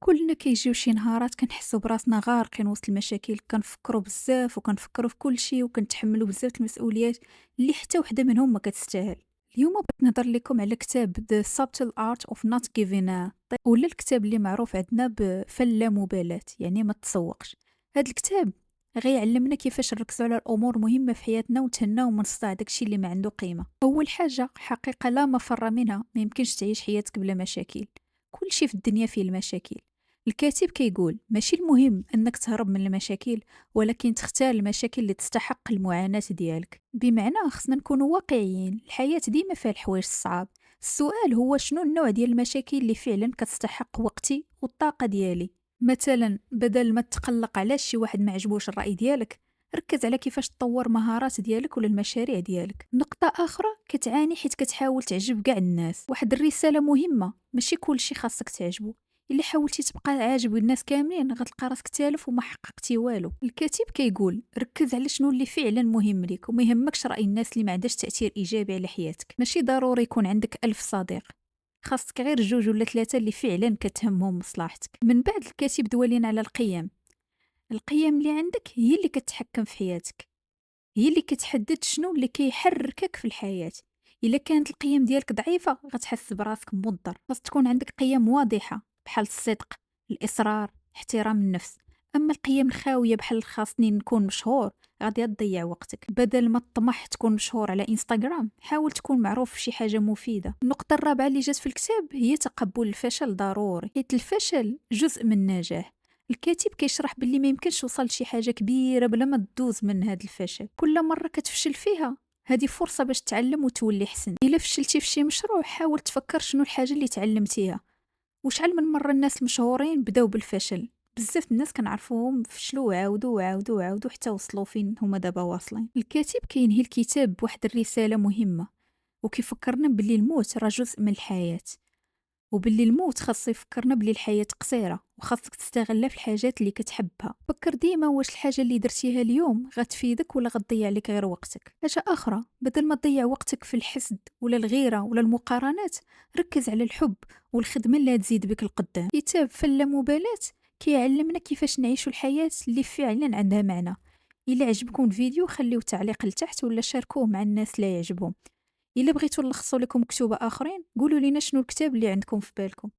كلنا كيجيو شي نهارات كنحسو براسنا غارقين وسط المشاكل، كنفكروا بزاف وكنفكروا في كل شيء وكنتحملوا بزاف المسؤوليات اللي حتى وحده منهم ما كتستاهل. اليوم بغيت نهضر لكم على كتاب The Subtle Art of Not Giving a ولا الكتاب اللي معروف عندنا بفن اللامبالاة، يعني ما تسوقش. هذا الكتاب غيعلمنا كيفاش نركزوا على الامور مهمه في حياتنا ونتهناو من صداع داكشي اللي ما عنده قيمه. اول حاجه، حقيقه لا مفر منها، ما يمكنش تعيش حياتك بلا مشاكل. كل شيء في الدنيا فيه المشاكل. الكاتب كيقول ماشي المهم انك تهرب من المشاكل، ولكن تختار المشاكل اللي تستحق المعاناة ديالك. بمعنى خصنا نكونوا واقعيين، الحياة ديما فيها الحوايج الصعاب. السؤال هو شنو النوع ديال المشاكل اللي فعلا كتستحق وقتي والطاقة ديالي. مثلا بدل ما تقلق على شي واحد ما عجبوش الرأي ديالك، ركز على كيفاش تطور مهارات ديالك ولا المشاريع ديالك. نقطة أخرى، كتعاني حيت كتحاول تعجب كاع الناس. واحد الرسالة مهمة، ماشي كل شي خاصك تعجبو. إلا حاولتي تبقى عاجب الناس كاملين غتلقى راسك تالف وما حققتي والو. الكاتب كيقول ركز على شنو اللي فعلا مهم ليك وما يهمكش رأي الناس اللي ما عندهاش تأثير إيجابي على حياتك. ماشي ضروري يكون عندك 1000 صديق، خاصك غير جوج ولا ثلاثة اللي فعلا كتهمهم مصلحتك. من بعد الكاتب دوالين على القيم. القيم اللي عندك هي اللي كتحكم في حياتك، هي اللي كتحدد شنو اللي كيحركك في الحياة. إلا كانت القيم ديالك ضعيفة غتحس براسك موضر. خاص تكون عندك قيم واضحة بحال الصدق، الإصرار، احترام النفس. أما القيم الخاوية بحال خاصني نكون مشهور، غادي تضيع وقتك. بدل ما تطمح تكون مشهور على انستغرام، حاول تكون معروف في شي حاجة مفيدة. النقطة الرابعة اللي جات في الكتاب هي تقبل الفشل ضروري، حيت الفشل جزء من النجاح. الكاتب كيشرح باللي ما يمكنش توصل لشي حاجة كبيرة بلا ما تدوز من هذا الفشل. كل مرة كتفشل فيها هذه فرصة باش تتعلم وتولي حسن. إلا فشلتي في شي مشروع، حاول تفكر شنو الحاجة اللي تعلمتيها. وشحال من مرة الناس المشهورين بداو بالفشل، بزاف الناس كنعرفوهم فشلوا وعاودوا وعاودوا وعاودوا حتى وصلوا فين هما دابا واصلين. الكاتب كينهي الكتاب بواحد الرسالة مهمة، وكيفكرنا باللي الموت راه جزء من الحياة، وباللي الموت خاص يفكرنا بلي الحياة قصيرة وخاصك تستغلها في الحاجات اللي كتحبها. فكر ديما واش الحاجة اللي درتيها اليوم غتفيدك ولا غتضيع لك غير وقتك. حاجة أخرى، بدل ما تضيع وقتك في الحسد ولا الغيرة ولا المقارنات، ركز على الحب والخدمة اللي تزيد بك القدام. كتاب فن اللامبالاة كيعلمنا كيفاش نعيشوا الحياة اللي فعلا عندها معنى. إلا عجبكم الفيديو خليو تعليق لتحت ولا شاركوه مع الناس اللي يعجبهم. إلا بغيتو نلخصو لكم كتب آخرين قولوا لينا شنو الكتاب اللي عندكم في بالكم.